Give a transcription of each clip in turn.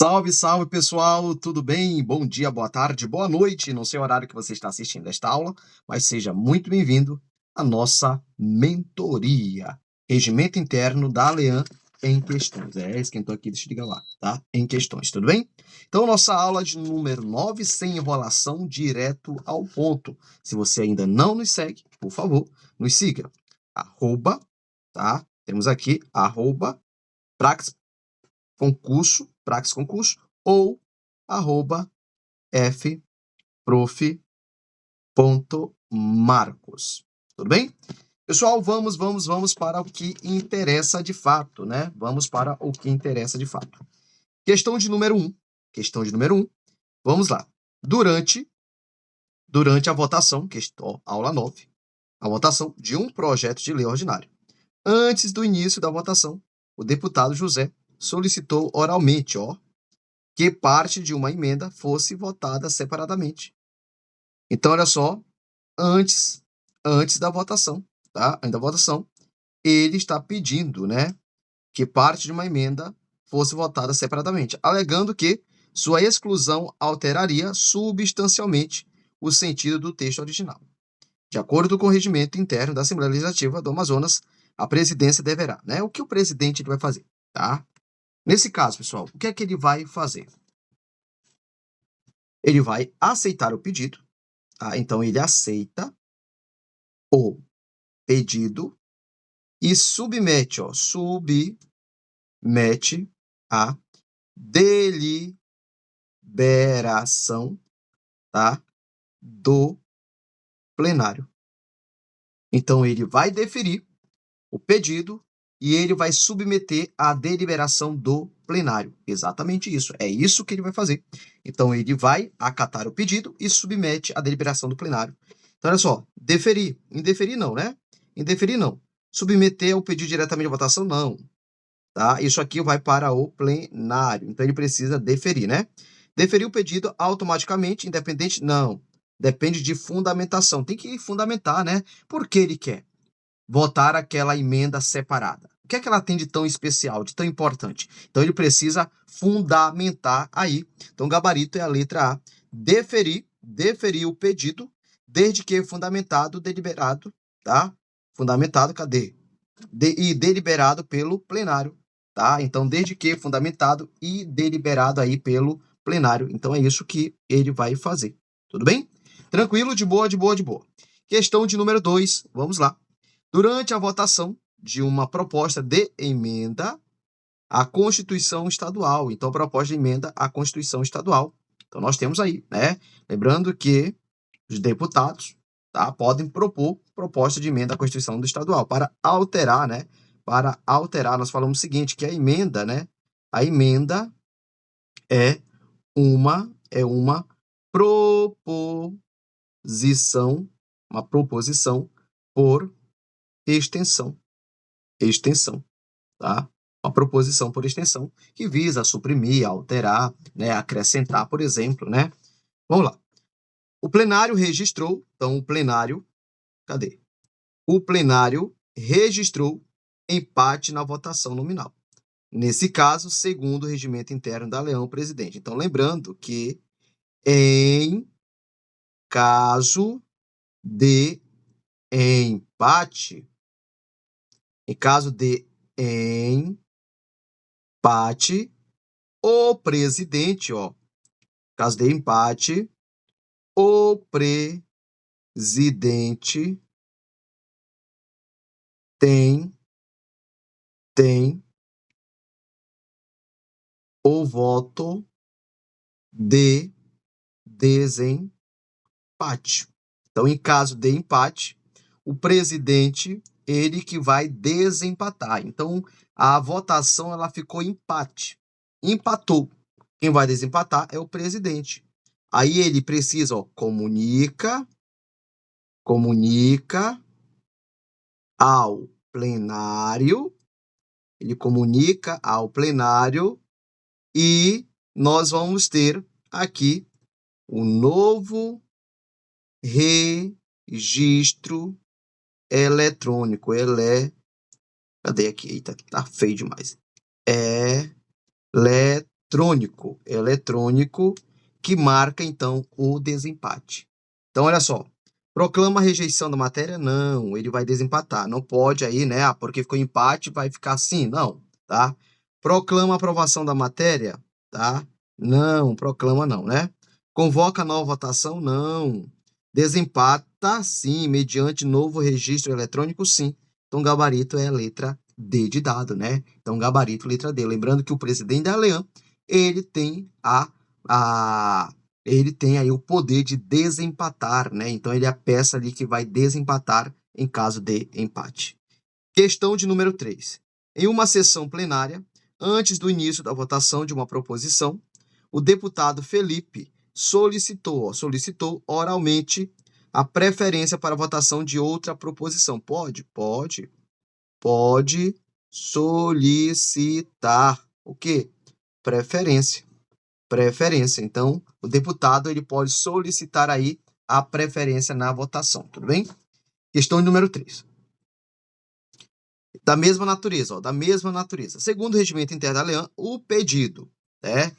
Salve, salve pessoal, tudo bem? Bom dia, boa tarde, boa noite. Não sei o horário que você está assistindo esta aula, mas seja muito bem-vindo à nossa mentoria. Regimento interno da Alean em questões. Esquentou aqui, deixa eu ligar lá, tá? Em questões, tudo bem? Então, nossa aula de número 9, sem enrolação, direto ao ponto. Se você ainda não nos segue, por favor, nos siga. Arroba, tá? Temos aqui, arroba, Praxis Concurso, ou arroba fprof.marcos. Tudo bem? Pessoal, vamos para o que interessa de fato, né? Vamos para o que interessa de fato. Questão de número 1. Questão de número 1. Vamos lá. Durante a votação, aula 9, a votação de um projeto de lei ordinário. Antes do início da votação, o deputado José solicitou oralmente, que parte de uma emenda fosse votada separadamente. Então, olha só, antes da votação, tá? Antes da votação, ele está pedindo, né, que parte de uma emenda fosse votada separadamente, alegando que sua exclusão alteraria substancialmente o sentido do texto original. De acordo com o regimento interno da Assembleia Legislativa do Amazonas, a presidência deverá, né? O que o presidente vai fazer, tá? Nesse caso, pessoal, o que é que ele vai fazer? Ele vai aceitar o pedido, tá? Então, ele aceita o pedido e submete a deliberação, tá? Do plenário. Então, ele vai deferir o pedido e ele vai submeter à deliberação do plenário. Exatamente isso. É isso que ele vai fazer. Então, ele vai acatar o pedido e submete à deliberação do plenário. Então, olha só, deferir. Indeferir não, né? Indeferir não. Submeter o pedido diretamente à votação, não. Tá? Isso aqui vai para o plenário. Então, ele precisa deferir, né? Deferir o pedido automaticamente, independente? Não. Depende de fundamentação. Tem que fundamentar, né? Por que ele quer votar aquela emenda separada? O que é que ela tem de tão especial, de tão importante? Então, ele precisa fundamentar aí. Então, o gabarito é a letra A. Deferir o pedido, desde que fundamentado, deliberado, tá? Fundamentado, cadê? E deliberado pelo plenário, tá? Então, desde que fundamentado e deliberado aí pelo plenário. Então, é isso que ele vai fazer. Tudo bem? Tranquilo? De boa, de boa, de boa. Questão de número 2. Vamos lá. Durante a votação de uma proposta de emenda à Constituição Estadual. Então, proposta de emenda à Constituição Estadual. Então, nós temos aí, né? Lembrando que os deputados, tá, podem propor proposta de emenda à Constituição do Estadual para alterar, né? Para alterar, nós falamos o seguinte, que a emenda, né? A emenda é uma proposição, por extensão, tá? Uma proposição por extensão que visa suprimir, alterar, né, acrescentar, por exemplo, né? Vamos lá. O plenário registrou, então o plenário, cadê? O plenário registrou empate na votação nominal. Nesse caso, segundo o regimento interno da Leão Presidente. Então, lembrando que em caso de empate, o presidente, caso de empate, o presidente tem o voto de desempate. Então, em caso de empate, o presidente, ele que vai desempatar. Então, a votação ela ficou empate. Empatou. Quem vai desempatar é o presidente. Aí ele precisa, comunica ao plenário, ele comunica ao plenário e nós vamos ter aqui o novo registro eletrônico. Cadê aqui? Eita, aqui tá feio demais. eletrônico que marca, então, o desempate. Então, olha só, proclama a rejeição da matéria? Não, ele vai desempatar. Não pode aí, né? Ah, porque ficou empate, vai ficar assim? Não, tá? Proclama a aprovação da matéria? Tá? Não, proclama não, né? Convoca nova votação? Não. Desempata, sim, mediante novo registro eletrônico? Sim. Então, gabarito é a letra D de dado, né? Então, gabarito, letra D. Lembrando que o presidente da Leão, ele tem ele tem aí o poder de desempatar, né? Então, ele é a peça ali que vai desempatar em caso de empate. Questão de número 3. Em uma sessão plenária, antes do início da votação de uma proposição, o deputado Felipe solicitou oralmente a preferência para a votação de outra proposição. Pode solicitar o quê? Preferência. Então, o deputado ele pode solicitar aí a preferência na votação, tudo bem? Questão número 3. Da mesma natureza, da mesma natureza. Segundo o regimento interno da Leão, o pedido, né?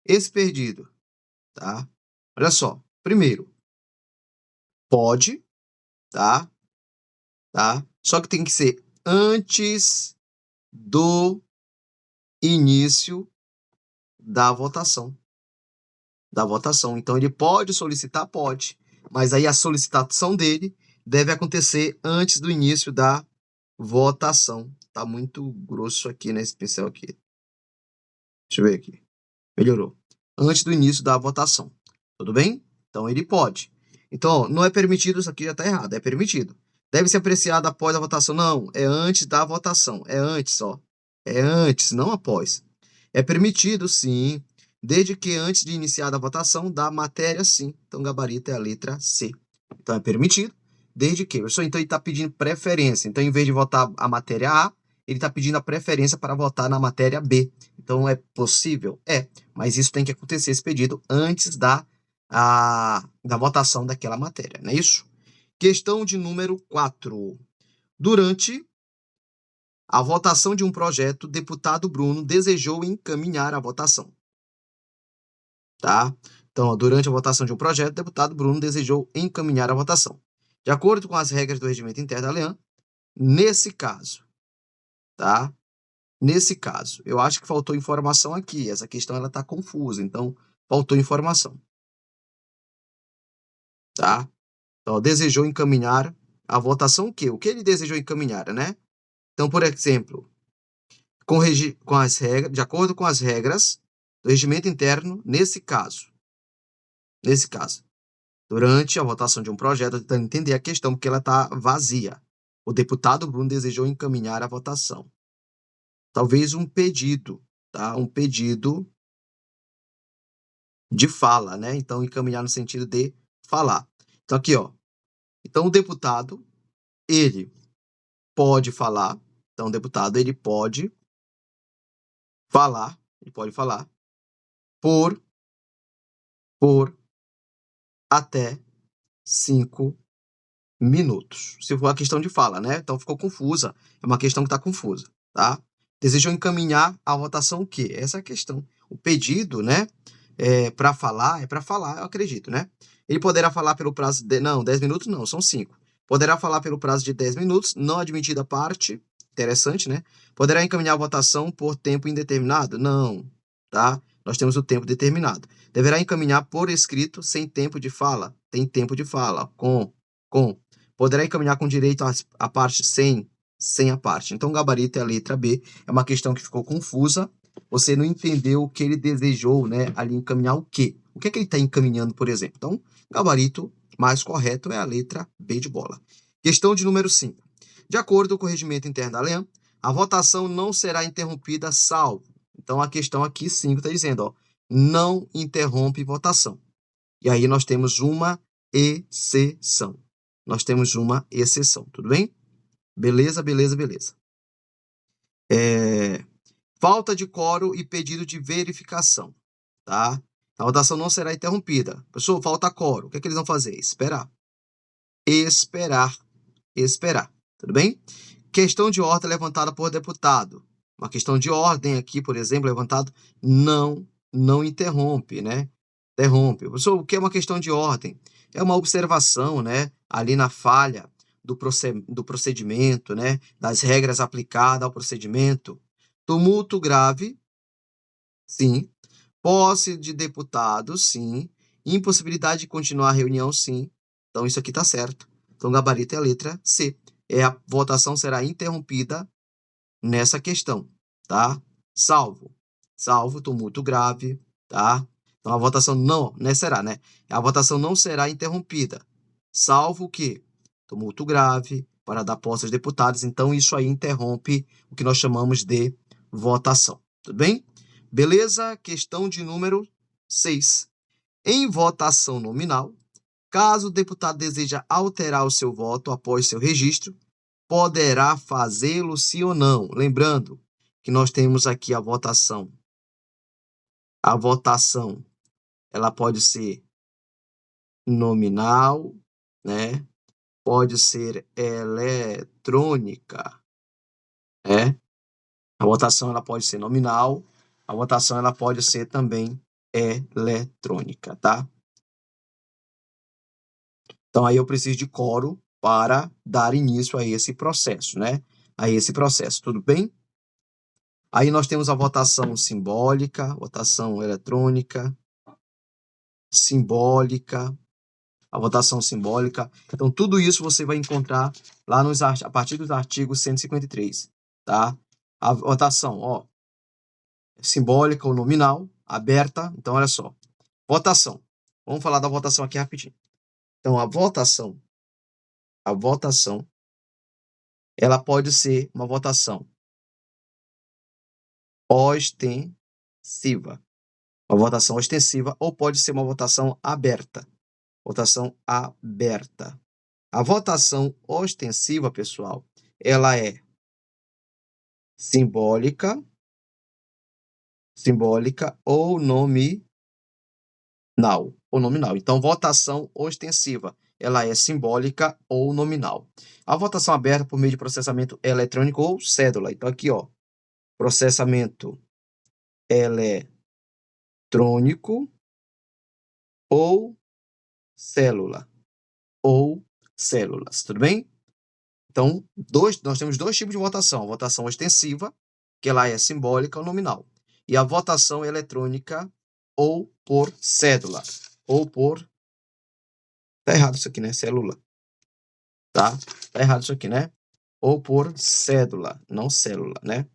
Esse pedido, tá? Olha só, primeiro, pode, tá? Só que tem que ser antes do início da votação. Então, ele pode solicitar? Pode. Mas aí a solicitação dele deve acontecer antes do início da votação. Tá muito grosso aqui nesse pincel aqui. Deixa eu ver aqui. Melhorou. Antes do início da votação. Tudo bem? Então, ele pode. Então, ó, não é permitido, isso aqui já está errado. É permitido. Deve ser apreciado após a votação. Não, é antes da votação. É antes, ó. É antes, não após. É permitido, sim, desde que antes de iniciar a votação da matéria, sim. Então, gabarito é a letra C. Então, é permitido, desde que. Então, ele está pedindo preferência. Então, em vez de votar a matéria A, ele está pedindo a preferência para votar na matéria B. Então, é possível? É, mas isso tem que acontecer, esse pedido, antes da votação daquela matéria, não é isso? Questão de número 4. Durante a votação de um projeto, o deputado Bruno desejou encaminhar a votação. Tá? Então, durante a votação de um projeto, o deputado Bruno desejou encaminhar a votação. De acordo com as regras do regimento interno da Leão, nesse caso, tá? Nesse caso, eu acho que faltou informação aqui. Essa questão ela está confusa, então faltou informação. Tá? Então, desejou encaminhar a votação o quê? O que ele desejou encaminhar, né? Então, por exemplo, de acordo com as regras do regimento interno, nesse caso, durante a votação de um projeto, tentando entender a questão, porque ela está vazia. O deputado Bruno desejou encaminhar a votação. Talvez um pedido, tá? Um pedido de fala, né? Então, encaminhar no sentido de falar. Então, aqui, ó. Então, o deputado, ele pode falar. Então, o deputado, ele pode falar por até 5 minutos. Se for a questão de fala, né? Então, ficou confusa. É uma questão que está confusa, tá? Desejam encaminhar a votação o quê? Essa é a questão. O pedido, né? Para falar, eu acredito, né? Ele poderá falar pelo prazo de... Não, 10 minutos não, são 5. Poderá falar pelo prazo de 10 minutos, não admitida a parte. Interessante, né? Poderá encaminhar a votação por tempo indeterminado? Não, tá? Nós temos o tempo determinado. Deverá encaminhar por escrito sem tempo de fala? Tem tempo de fala, com. Poderá encaminhar com direito à parte sem a parte. Então, o gabarito é a letra B. É uma questão que ficou confusa. Você não entendeu o que ele desejou, né? Ali encaminhar o quê? O que é que ele está encaminhando, por exemplo? Então, o gabarito mais correto é a letra B de bola. Questão de número 5. De acordo com o regimento interno da Leão, a votação não será interrompida salvo. Então, a questão aqui 5 está dizendo, ó, não interrompe votação. E aí nós temos uma exceção. Tudo bem? Beleza. Falta de quórum e pedido de verificação, tá? A votação não será interrompida. Pessoal, falta quórum. O que é que eles vão fazer? Esperar. Tudo bem? Questão de ordem levantada por deputado. Uma questão de ordem aqui, por exemplo, levantado, não não interrompe, né? Interrompe. Professor, o que é uma questão de ordem? É uma observação, né? Ali na falha do procedimento, né? Das regras aplicadas ao procedimento. Tumulto grave, sim. Posse de deputados, sim. Impossibilidade de continuar a reunião, sim. Então, isso aqui está certo. Então, o gabarito é a letra C. A votação será interrompida nessa questão, tá? Salvo tumulto grave, tá? Então, a votação não, né, será, né? A votação não será interrompida, salvo o quê? Tumulto grave, para dar posse aos deputados. Então, isso aí interrompe o que nós chamamos de votação, tudo bem? Beleza? Questão de número 6. Em votação nominal, caso o deputado deseja alterar o seu voto após seu registro, poderá fazê-lo sim ou não. Lembrando que nós temos aqui a votação. A votação, ela pode ser nominal, né? Pode ser eletrônica, né? A votação ela pode ser nominal, a votação ela pode ser também eletrônica, tá? Então aí eu preciso de quórum para dar início a esse processo, né? A esse processo, tudo bem? Aí nós temos a votação simbólica, votação eletrônica, simbólica, a votação simbólica. Então, tudo isso você vai encontrar lá a partir dos artigos 153, tá? A votação, ó, simbólica ou nominal, aberta. Então, olha só. Votação. Vamos falar da votação aqui rapidinho. Então, a votação, ela pode ser uma votação ostensiva. Uma votação ostensiva ou pode ser uma votação aberta. Votação aberta. A votação ostensiva, pessoal, ela é simbólica ou nominal. Então, votação ostensiva, ela é simbólica ou nominal. A votação aberta por meio de processamento eletrônico ou cédula. Então, aqui, ó, processamento eletrônico ou célula ou células, tudo bem? Então, nós temos dois tipos de votação. A votação ostensiva, que ela é simbólica ou nominal. E a votação eletrônica ou por cédula. Ou por... Tá errado isso aqui, né? Célula. Tá? Tá errado isso aqui, né? Ou por cédula, não célula, né?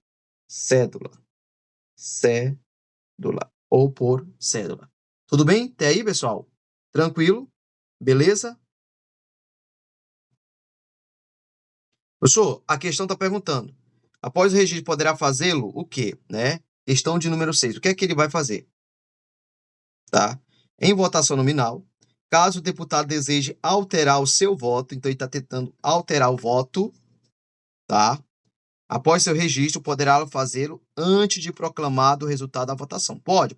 Cédula. Cédula. Ou por cédula. Tudo bem? Até aí, pessoal? Tranquilo? Beleza? Professor, a questão está perguntando. Após o registro, poderá fazê-lo o quê? Né? Questão de número 6. O que é que ele vai fazer? Tá? Em votação nominal, caso o deputado deseje alterar o seu voto, então ele está tentando alterar o voto, tá? Após seu registro, poderá fazê-lo antes de proclamado o resultado da votação. Pode,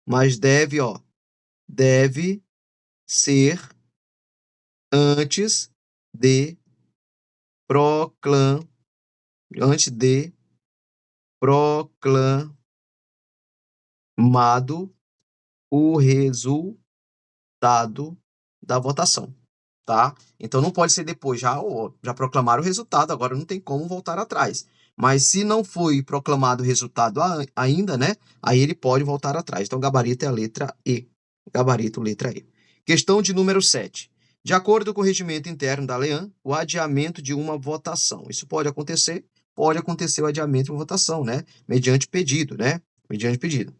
mas deve ser antes de proclamado o resultado da votação, tá? Então não pode ser depois, já proclamaram o resultado, agora não tem como voltar atrás. Mas se não foi proclamado o resultado ainda, né? Aí ele pode voltar atrás. Então, gabarito é a letra E. Gabarito, letra E. Questão de número 7. De acordo com o regimento interno da LEAN, o adiamento de uma votação. Isso pode acontecer o adiamento de uma votação, né? Mediante pedido, né? Mediante pedido.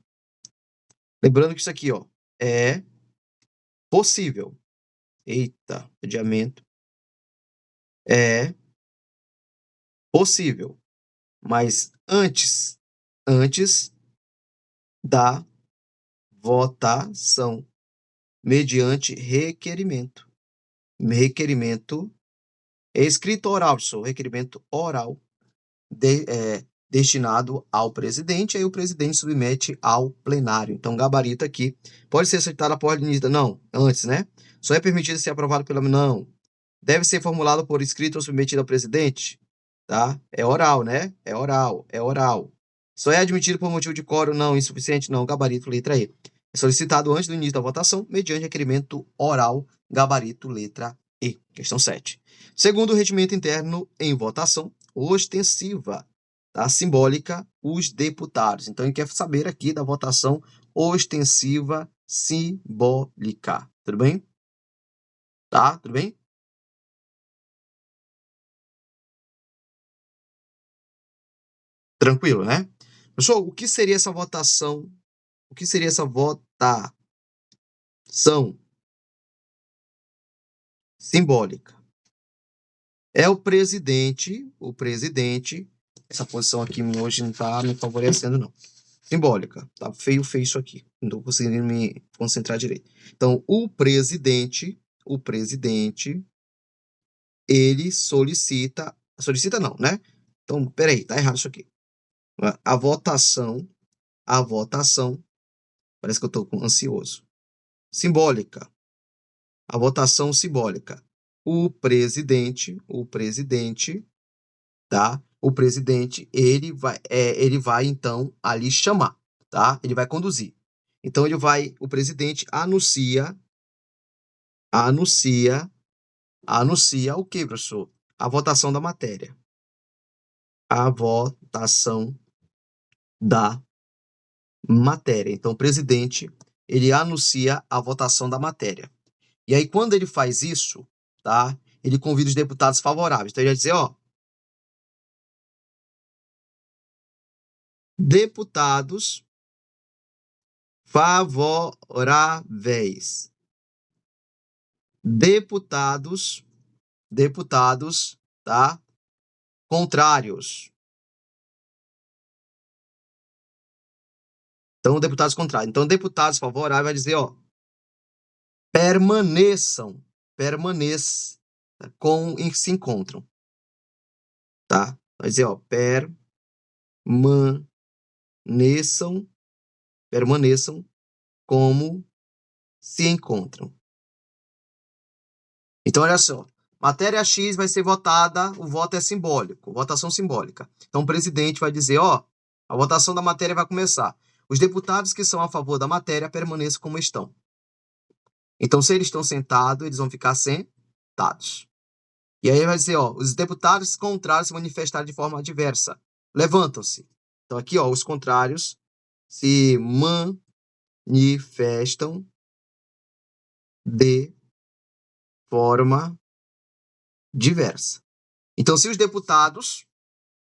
Lembrando que isso aqui, ó, é possível. Eita, adiamento. É possível, mas antes da votação, mediante requerimento. Requerimento escrito oral, professor, requerimento oral destinado ao presidente, aí o presidente submete ao plenário. Então, gabarito aqui pode ser citado após a não, antes, né? Só é permitido ser aprovado pela não. Deve ser formulado por escrito ou submetido ao presidente, tá? É oral, né? É oral. Só é admitido por motivo de quórum? Não. Insuficiente? Não. Gabarito, letra E. É solicitado antes do início da votação, mediante requerimento oral, gabarito, letra E. Questão 7. Segundo o regimento interno em votação ostensiva, tá? Simbólica, os deputados. Então, ele quer saber aqui da votação ostensiva simbólica. Tudo bem? Tá? Tudo bem? Tranquilo, né? Pessoal, o que seria essa votação? O que seria essa votação simbólica? É o presidente, essa posição aqui hoje não está me favorecendo, não. Simbólica, tá feio isso aqui, não estou conseguindo me concentrar direito. Então, o presidente, ele solicita não, né? Então, peraí, tá errado isso aqui. A votação, parece que eu estou ansioso. Simbólica, a votação simbólica. O presidente, tá? O presidente, ele vai então ali chamar, tá? Ele vai conduzir. Então o presidente anuncia o quê, professor? A votação da matéria. A votação da matéria. Então o presidente, ele anuncia a votação da matéria. E aí quando ele faz isso, tá? Ele convida os deputados favoráveis. Então ele vai dizer, ó, deputados favoráveis. Deputados, tá? Contrários. Então, deputados contrários. Então, deputados favoráveis vai dizer, ó, permaneçam com em que se encontram, tá? Vai dizer, ó, permaneçam como se encontram. Então, olha só, matéria X vai ser votada, o voto é simbólico, votação simbólica. Então, o presidente vai dizer, ó, a votação da matéria vai começar. Os deputados que são a favor da matéria permaneçam como estão. Então, se eles estão sentados, eles vão ficar sentados. E aí vai dizer, ó, os deputados contrários se manifestaram de forma adversa. Levantam-se. Então, aqui, ó, os contrários se manifestam de forma diversa. Então, se os deputados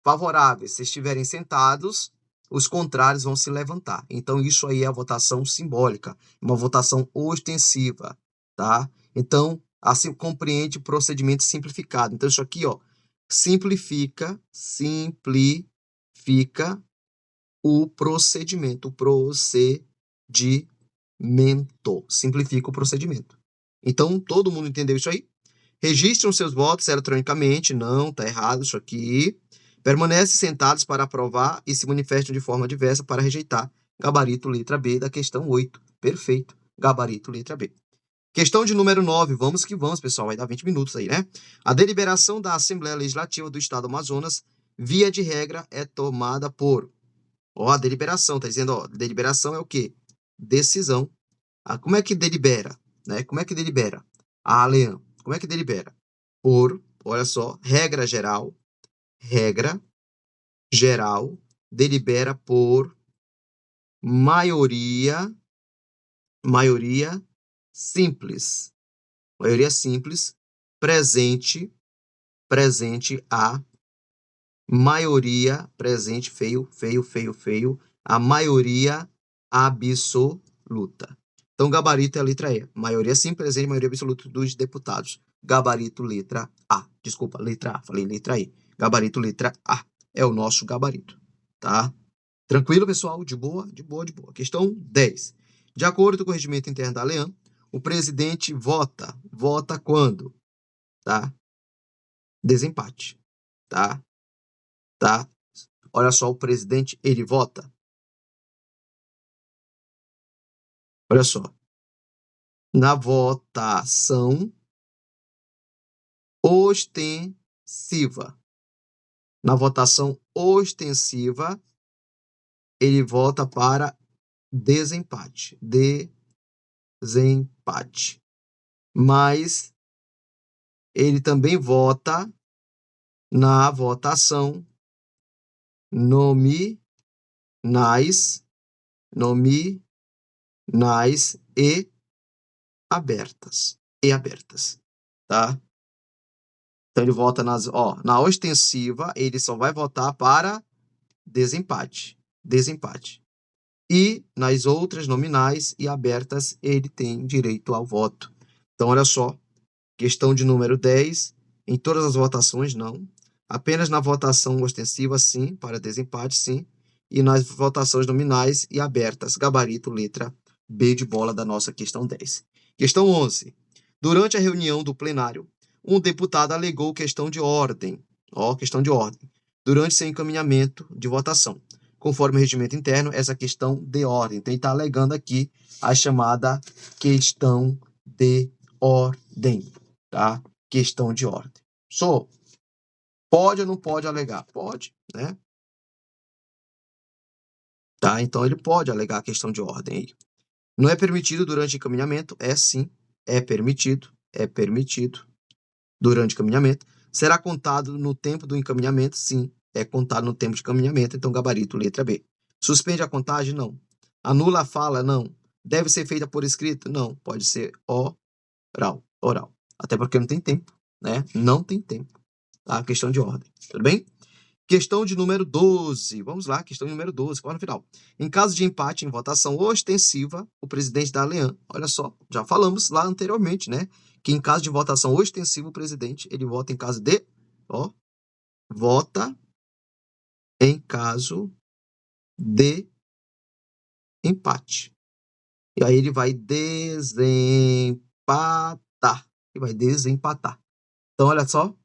favoráveis se estiverem sentados, os contrários vão se levantar. Então, isso aí é a votação simbólica, uma votação ostensiva, tá? Então, assim compreende o procedimento simplificado. Então, isso aqui, ó, simplifica o procedimento, simplifica o procedimento. Então, todo mundo entendeu isso aí? Registram seus votos eletronicamente. Não, tá errado isso aqui. Permanecem sentados para aprovar e se manifestam de forma diversa para rejeitar. Gabarito, letra B, da questão 8. Perfeito. Gabarito, letra B. Questão de número 9. Vamos que vamos, pessoal. Vai dar 20 minutos aí, né? A deliberação da Assembleia Legislativa do Estado do Amazonas, via de regra, é tomada por... Ó, a deliberação, tá dizendo, ó, deliberação é o quê? Decisão. Ah, como é que delibera? Né? Como é que delibera? Ah, Leão, como é que delibera? Olha só, regra geral, delibera por maioria simples. Maioria simples, presente a maioria, presente, feio, a maioria absoluta. Então, gabarito é a letra E. Maioria simples, presente, maioria absoluta dos deputados. Gabarito, letra A. Desculpa, letra A. Falei letra E. Gabarito, letra A. É o nosso gabarito, tá? Tranquilo, pessoal? De boa? De boa, de boa. Questão 10. De acordo com o regimento interno da Leão, o presidente vota. Vota quando? Tá? Desempate. Tá? Tá? Olha só, o presidente, ele vota. Olha só. Na votação ostensiva. Na votação ostensiva, ele volta para desempate. Desempate. Mas ele também vota na votação nominais e abertas. Tá? Então ele vota na ostensiva, ele só vai votar para desempate. E nas outras nominais e abertas, ele tem direito ao voto. Então, olha só, questão de número 10, em todas as votações, não. Apenas na votação ostensiva, sim, para desempate, sim. E nas votações nominais e abertas, gabarito, letra B de bola da nossa questão 10. Questão 11. Durante a reunião do plenário, um deputado alegou questão de ordem. Questão de ordem. Durante seu encaminhamento de votação. Conforme o regimento interno, essa questão de ordem. Então, ele está alegando aqui a chamada questão de ordem, tá? Questão de ordem. Pode ou não pode alegar? Pode, né? Tá? Então, ele pode alegar a questão de ordem aí. Não é permitido durante encaminhamento? É sim, é permitido durante encaminhamento. Será contado no tempo do encaminhamento? Sim, é contado no tempo de encaminhamento, então gabarito, letra B. Suspende a contagem? Não. Anula a fala? Não. Deve ser feita por escrito? Não. Pode ser oral. Até porque não tem tempo, né? Não tem tempo. Tá? Questão de ordem. Tudo bem? Questão de número 12. Vamos lá, questão de número 12, qual no final? Em caso de empate em votação ostensiva, o presidente da Lean, olha só, já falamos lá anteriormente, né? Que em caso de votação ostensiva, o presidente, ele vota em caso de, vota em caso de empate. E aí ele vai desempatar. Então, olha só.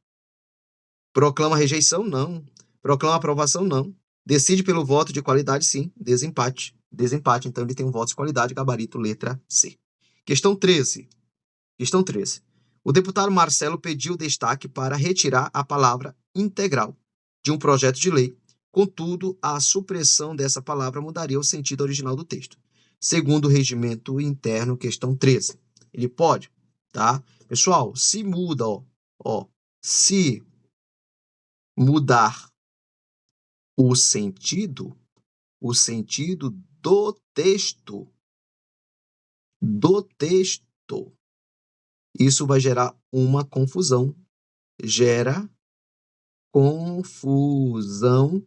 Proclama rejeição? Não. Proclama aprovação? Não. Decide pelo voto de qualidade? Sim. Desempate. Então, ele tem um voto de qualidade, gabarito, letra C. Questão 13. O deputado Marcelo pediu destaque para retirar a palavra integral de um projeto de lei. Contudo, a supressão dessa palavra mudaria o sentido original do texto. Segundo o regimento interno, questão 13. Ele pode, tá? Pessoal, se muda, se mudar o sentido do texto, isso vai gerar uma confusão. Gera confusão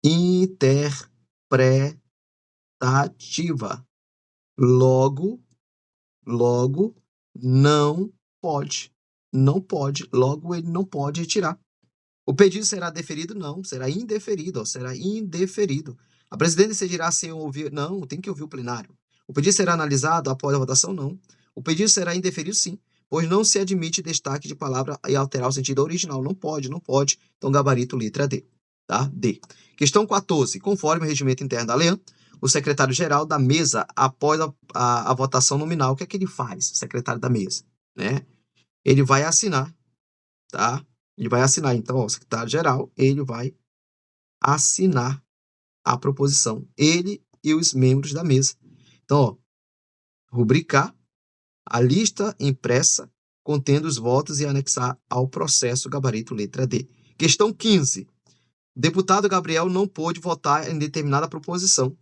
interpretativa. Logo, não pode. Logo, ele não pode retirar. O pedido será deferido? Não, será indeferido. A presidente decidirá sem ouvir? Não, tem que ouvir o plenário. O pedido será analisado após a votação? Não. O pedido será indeferido? Sim, pois não se admite destaque de palavra e alterar o sentido original. Não pode. Então, gabarito, letra D. Tá? D. Questão 14. Conforme o regimento interno da Lean, o secretário-geral da mesa, após a votação nominal, o que é que ele faz? O secretário da mesa, né? Ele vai assinar, tá? Então, o secretário-geral, ele vai assinar a proposição. Ele e os membros da mesa. Então, rubricar a lista impressa contendo os votos e anexar ao processo, gabarito, letra D. Questão 15. O deputado Gabriel não pôde votar em determinada proposição,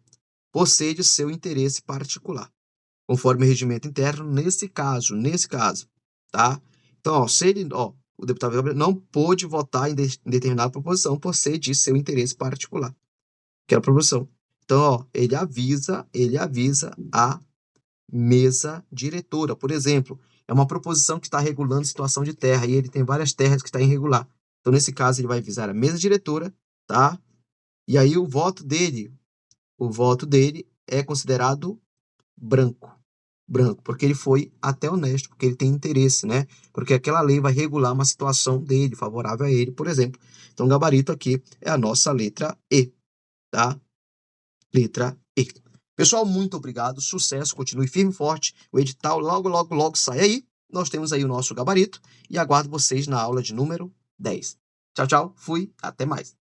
por ser de seu interesse particular, conforme o regimento interno, nesse caso, tá? Então, o deputado Gabriel não pôde votar em determinada proposição por ser de seu interesse particular, que é a proposição. Então, ele avisa a mesa diretora. Por exemplo, é uma proposição que está regulando situação de terra e ele tem várias terras que está irregular. Então, nesse caso, ele vai avisar a mesa diretora, tá? E aí o voto dele é considerado branco, porque ele foi até honesto, porque ele tem interesse, né? Porque aquela lei vai regular uma situação dele, favorável a ele, por exemplo. Então, o gabarito aqui é a nossa letra E, tá? Letra E. Pessoal, muito obrigado, sucesso, continue firme e forte. O edital logo sai aí. Nós temos aí o nosso gabarito e aguardo vocês na aula de número 10. Tchau, fui, até mais.